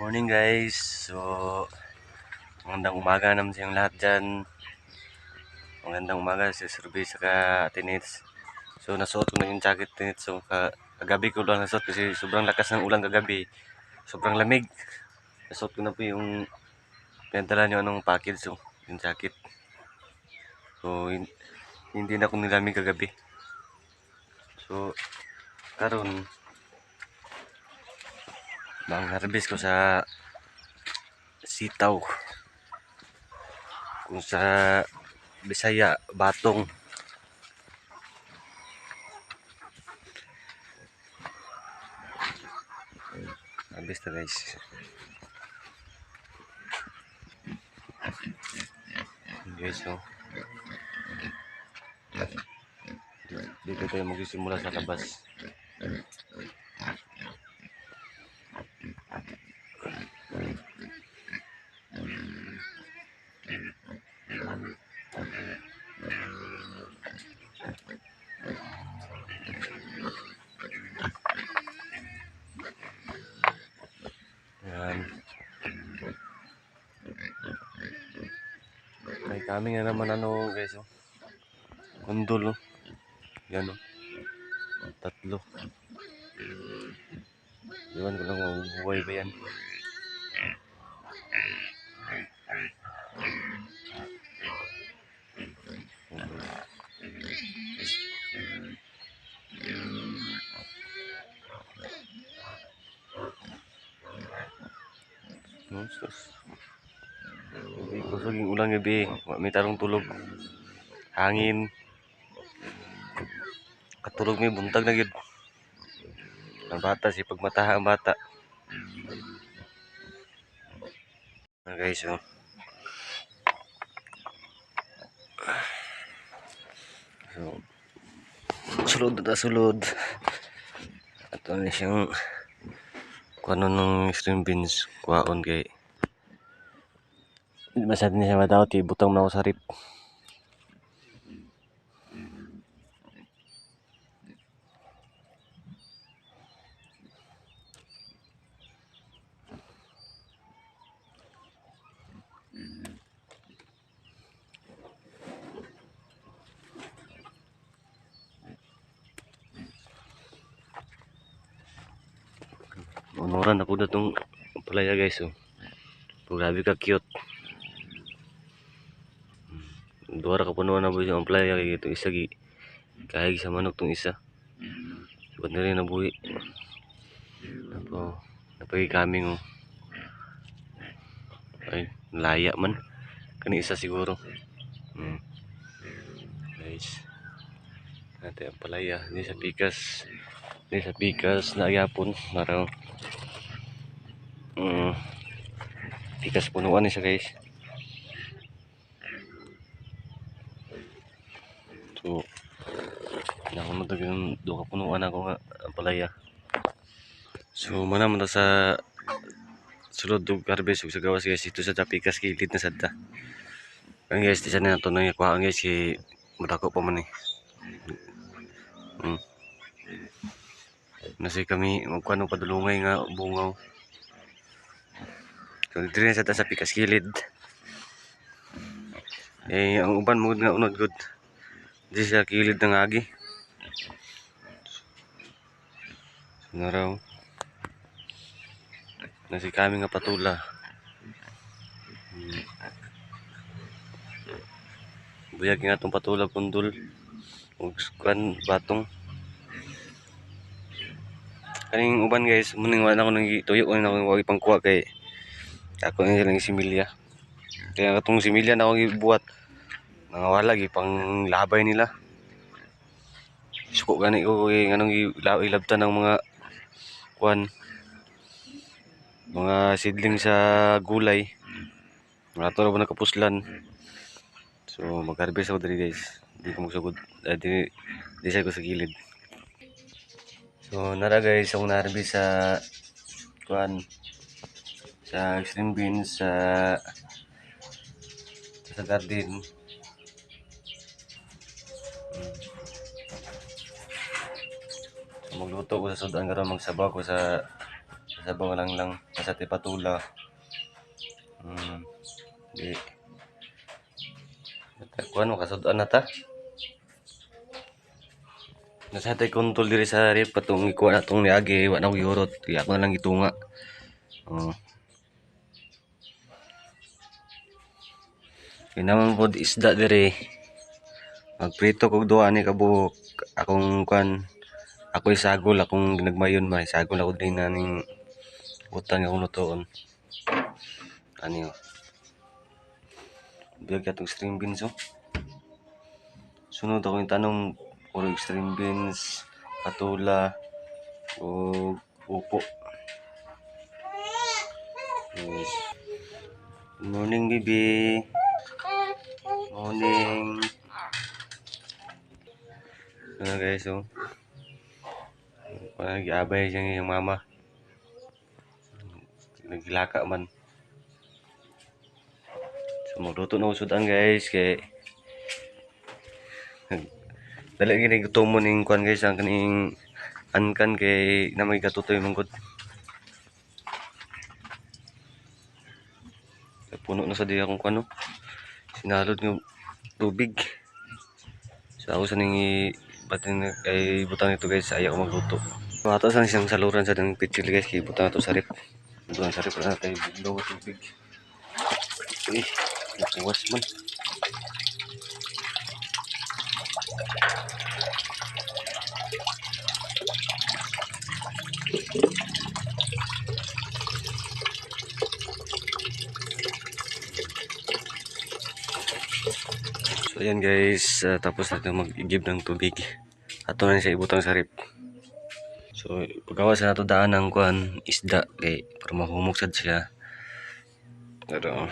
Morning guys. So, magandang umaga naman sa inyong lahat dyan. Magandang umaga sa Survey saka Atenits. So, nasuot ko na yung jacket tinit. So, kagabi ko lang nasuot kasi sobrang lakas ng ulan kagabi. Sobrang lamig. Nasuot ko na po yung pinadala nyo anong package. So, yung jacket. So, hindi na ko nilamig kagabi. So, karon bang harvest ko sa sitaw. Kung sa Bisaya, batong. Harvest na guys. Guys, so dito tayo magsisimula sa labas. Yan. May kami nga naman guys, oh. Kundol, oh. Yan, oh. Tatlo. Iwan ko lang kung buhay ba yan. Kusog yung ulang gabi. May tarong tulog. Hangin. Katulog may buntag na gid. Ang bata si pagmataha ang bata. Guys, oh. So, sulod na sulod. At ano siyang kuano ng string beans kuhaon kay masyado niya matawag kay butang na ako sa rip. Unuran ako na itong palaya guys, oh. Grabe ka cute. Duwara ka punuan na buhay ang palaya kaya itong isa kahig sa manok itong isa. Ba't na rin nabuhi. Napagi kaming, oh. Ay, laya man. Kani isa siguro. Guys. Natin ang palaya. Hindi sa pikas. Hindi sa pikas na ayapon. Marang pikas punuan niya guys. So, nakamatag yung doon ka punuan ako nga ang palaya. So, manaman na sa sulod og harvest ug sa gawas guys ito sa pikas kilid na sadta. Ang guys, di sana nato nang kuhaan guys kay madako pa man eh. Nasi kami magkuano padulungay nga bungaw. So dito rin sa pikas kilid. Eh ang uban mo nga unod good. Di sa kilid ng agi. So naraw. Nasi kami nga patula. Buyag nga itong patula kundol. Ug kuan batong. Kaning uban guys, muning wala na ako nang tuyo na ako wag pangkuha kay ako na lang similya. Kaya katong similya na ako gibuhat. Nangawala gi pang labay nila. Suko gani ko kay nganong ilabtan ng mga kuan mga seedling sa gulay. Mga to na nakapuslan. So mag-harvest ako diri guys. Di ko magsugod di sa ko sa gilid. So nara guys, ang na-harvest sa kuan sa string beans sa garden. So, magluto ko sa sudan karon magsabaw ko sa sabaw lang sa tipatula. Di kuan mo kasud-an na ta. Nasa tay kontol diri sa rip patong ikuha na tong niagi wa na ko giurot. Kaya ako na lang gitunga. Oh. Kinaman pod isda diri. Magprito kog duha ni kabuok. Akong kuan ako'y sagol akong ginagmayon ba. Sagol ako din na ning utang akong lutoon. Ano biyag katong string beans oh. Sunod ako yung tanong puro string beans, patula, o upo. Yes. Good morning, baby. Morning. Guys, oh. Nag-iabay siya yung mama. Naglaka man. So, magluto na usudan guys. Kay dali gini gutomon ning kuan guys ang kaning ankan kay na may katutoy mangkot. Puno na sa diya kung kuano. Sinalod ng tubig. So ako sa ning batin kay butang ito guys ayaw ko magluto. So ato sa isang saluran sa ng pitchil guys kay butang ato sa rip. Butang sa rip na tayo biglaw tubig. Nakuwas man. So ayan guys, tapos natin mag-give ng tubig. Ato na siya ibutang sa rip. So pagkawas na ito daan ng kuan isda kay para mahumugsad siya. Pero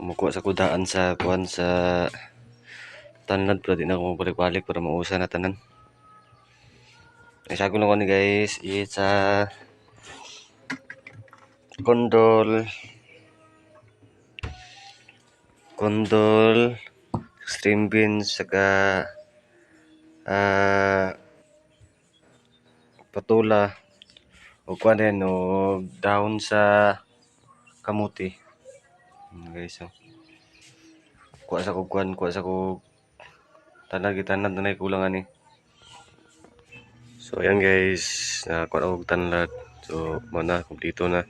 kumukuha sa kudaan sa kuan sa tanlad pero di na ako balik-balik para mausa na tanan. Isago lang ko ni guys, it's kondol, string beans, saka patula, o kuan din, o dahon sa kamuti. Guys, so. Kuha sa kog tanad na kulang ani. So ayan guys, kuha ako tanad. So mana kumpleto na.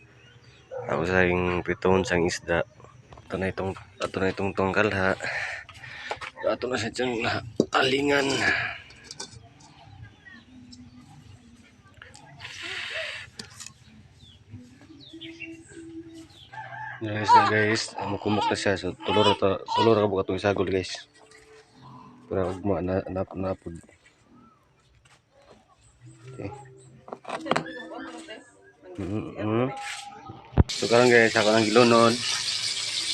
Ako sa yung priton sang isda. Ato na itong tungkal ha. Ato na sa diyang alingan. Guys, makumok na siya. So tulor ka buka itong sagol guys. Para ugma na napod. Okay. So karon guys, ako nang gilunod.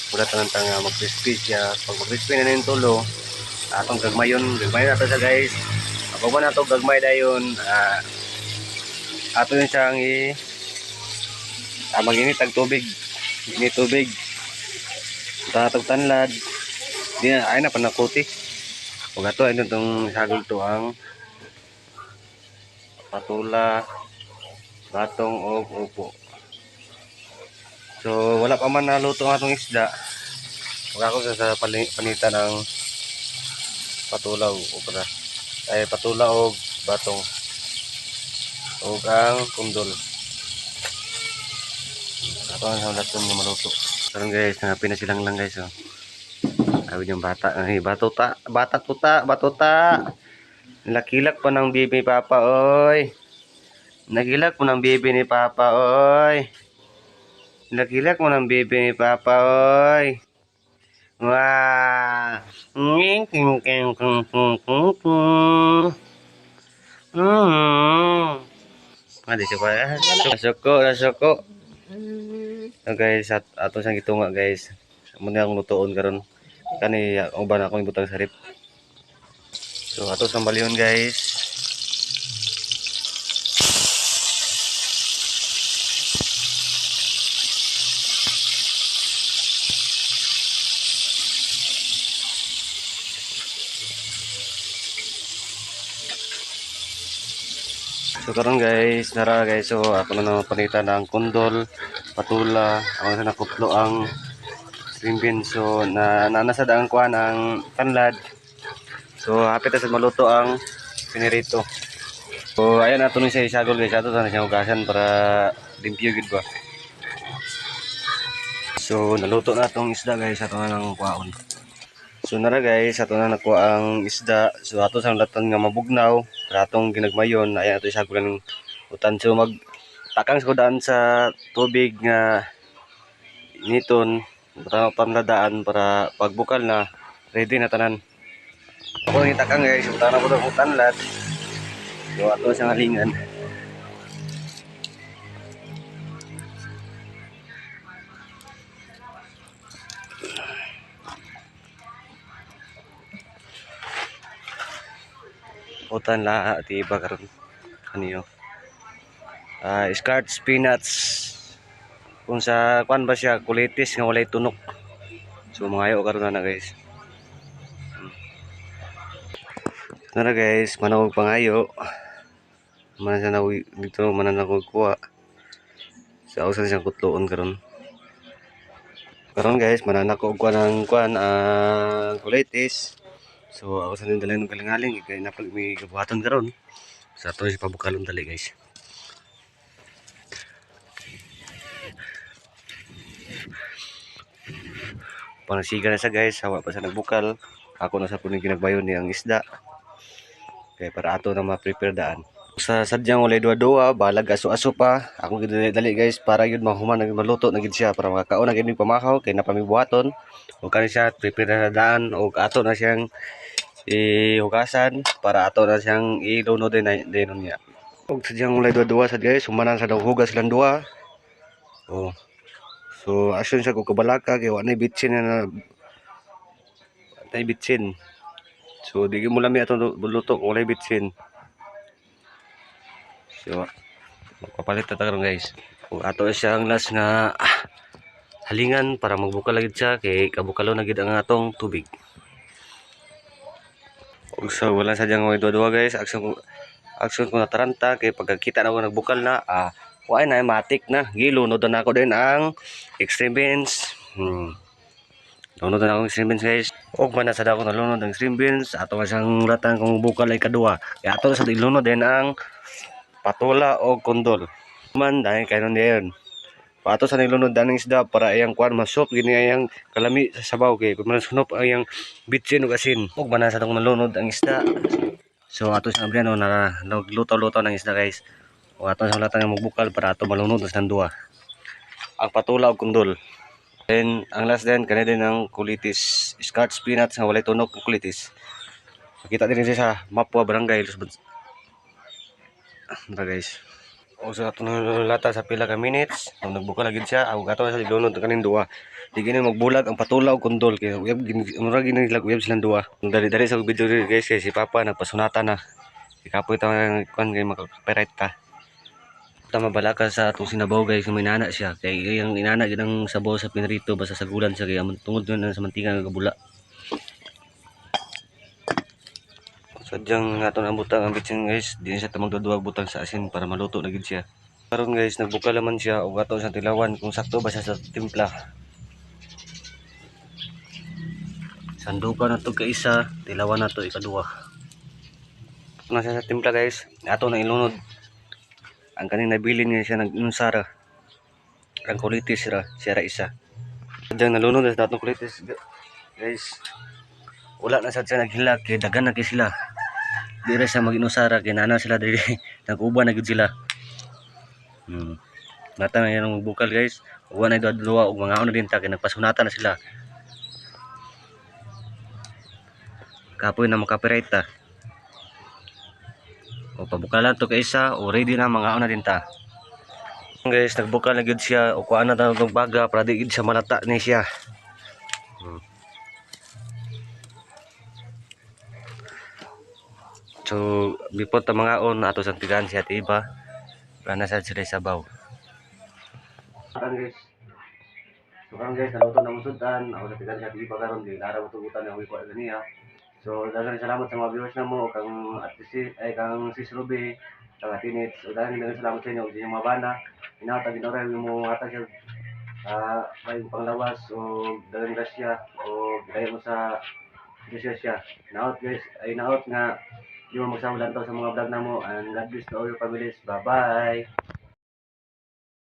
Pura tanang mag-crispy siya. Pag mag-crispy na yung tulo, atong gagmayon nato siya guys. Pag ba nato gagmay dayon, ato yun siyang mag-init ang tubig. Init tubig. Tatog tanlad. Di na ay na panakuti. Pag ato ay itong sagol to ang patula, batong o upo. So wala pa man naluto ang atong isda. Wala ko sa panitan ng patula o para ay patula o batong o ang kundol. Ato ang lason ng maluto. Karon guys, nangapin na silang lang guys oh. Sabi yung bata, ay batuta. Nakilak pa ng bibi papa oy. Nagilak mo ng bibi ni papa oy. Nagilak mo ng bibi ni papa oy. Wah. Ada siapa ya? Suko. Guys, ato sang gitunga guys. Muna akong lutoon karon. Kani uban ako ibutang sa rip. So ato sang balyon guys. So karon guys, nara guys, so ako na naman panitan ng kondol, patula, ako na nakuplo ang green beans. So nanasad ang kuha ng tanlad. So hapit na sa maluto ang pinirito. So ayan ato ni siya isagol guys, ato na siya hugasan para limpyo gid ba. So naluto na tong isda guys, ato na nang kuhaon. So nara guys, ato na nakuha ang isda. So ato sa latan nga mabugnaw, para atong ginagmayon, ayan ato isagol ng utan. So mag takang sa daan sa tubig nga initon, pamladaan para pagbukal na ready na tanan. Ako nang itakang guys, utana ko ng utanlad. So ato siyang halingan. Utan la at iba karon kaniyo. Scotch peanuts. Kung sa kwan ba siya kulitis nga walay tunok. So mangayo karon na guys. Nara guys, manawag pangayo. Mana siya nawi dito mananako kuha. Sa usan siyang kutloon karon. Karon guys, mananako kuha ng kwan kulitis. So ako sa nindalay ng kalingaling kay napag may kabuhatan karon. Sa ato si pabukalon dali guys. Panasiga na siya guys, hawa pa sa nagbukal. Ako na sa puning ginagbayon ni ang isda. Kaya para ato na ma-prepare daan. Sa sadyang walay duwa-duwa, balag aso-aso pa. Ako gidali guys para yun mahuman nag maluto na gid siya para makakaon na gid pamahaw kay napamibuhaton. O kani siya prepare na daan o ato na siyang ihugasan para ato na siyang ilunod din niya. Og sadyang walay duwa-duwa sad guys, humanan sa daw hugas silang duwa. Oh. So asyon siya kung kabalaka kay wa nay bitsin na tay bitsin. So di mo lami atong luto kung walay bitsin. So magpapalit ta karon guys. Kung ato siyang last nga halingan para magbukal lagi siya kay kabukalo na gid ang atong tubig. Ug so wala sadyang way duwa guys, action ko na taranta kay pagkakita na ko nagbukal na why na matik na gilunod na ako din ang extreme beans. Lunod na akong extreme beans guys. Og man sa ako nalunod ang extreme beans, ato nga siyang latan kung bukal ay kadua. Kaya ato sa ilunod din ang patula o kondol. Man dahil kanon diyon. Pato sa nilunod daning isda para iyang kuan masop gini ayang kalami sa sabaw kay kun man sunop ayang bitsin ug asin. Og man sa tong nalunod ang isda. So ato sa abriano na nagluto-luto ng isda guys. O ato sa latan nga magbukal para ato malunod sa dua. Ang patula ug kondol. Then ang last din kani din ang kulitis, Scotch peanuts nga walay tunok ang kulitis. Makita din siya sa Mapua Barangay Lusbon. Guys. O sa ato lata sa pila ka minutes, nung nagbuka lagi siya, ako ato sa ilunod kanin duwa. Di gini magbulag ang patula o kondol kay uyab mura gini uyab silang duwa. Nung dali-dali sa video guys kay si Papa nagpasunatan na. Ikapoy ta kuan kay makapirate ta. Tama balaka sa atong sinabaw guys, may inana siya kay yung inana gid ang sabaw sa pinrito basta sagulan siya kay tungod na sa mantika nga gabula. Sadyang ato na butang ang bitsin guys, di siya magduduwag butang sa asin para maluto na gid siya. Karon guys, nagbuka naman siya og ato sa tilawan kung sakto ba siya sa timpla. Sandukan na to ka isa, tilawan na to ikaduha. Na siya sa timpla guys, ato na ilunod. Ang kanina bilin niya siya nag-unsara. Ang kulitis siya isa. Sadyang nalunod na sa atong kulitis guys. Wala na sad siya naghilak kay dagan na kay sila. Di ra siya mag-inusara kay nana sila diri nag-uban na gid sila. Nata na yan bukal guys. Uwan na duwa og mga na din ta kay nagpasunatan na sila. Kapoy na makapirate ta. O pabukalan to kay isa o ready na mga na din ta. Guys, nagbukal na gid siya o kuan na ta og baga para di gid siya malata ni siya. So, before ta mga on ato sa tigan siya at iba. Para na sa sila sabaw. Guys. So guys, naluto na musudan. Ako sa tigan siya at iba karon di araw tugutan nga ko ganiya. So, daghang salamat sa mga viewers namo kang at ay kang Sis Ruby Mga tinits, o dahil nang salamat sa inyo, sa inyong mga bana, inatag inoray mo atag siya may panglawas o dalang grasya o gaya mo sa siya. Naot guys, ay naot nga di mo magsawalan to sa mga vlog na mo and God bless to all your families. Bye bye.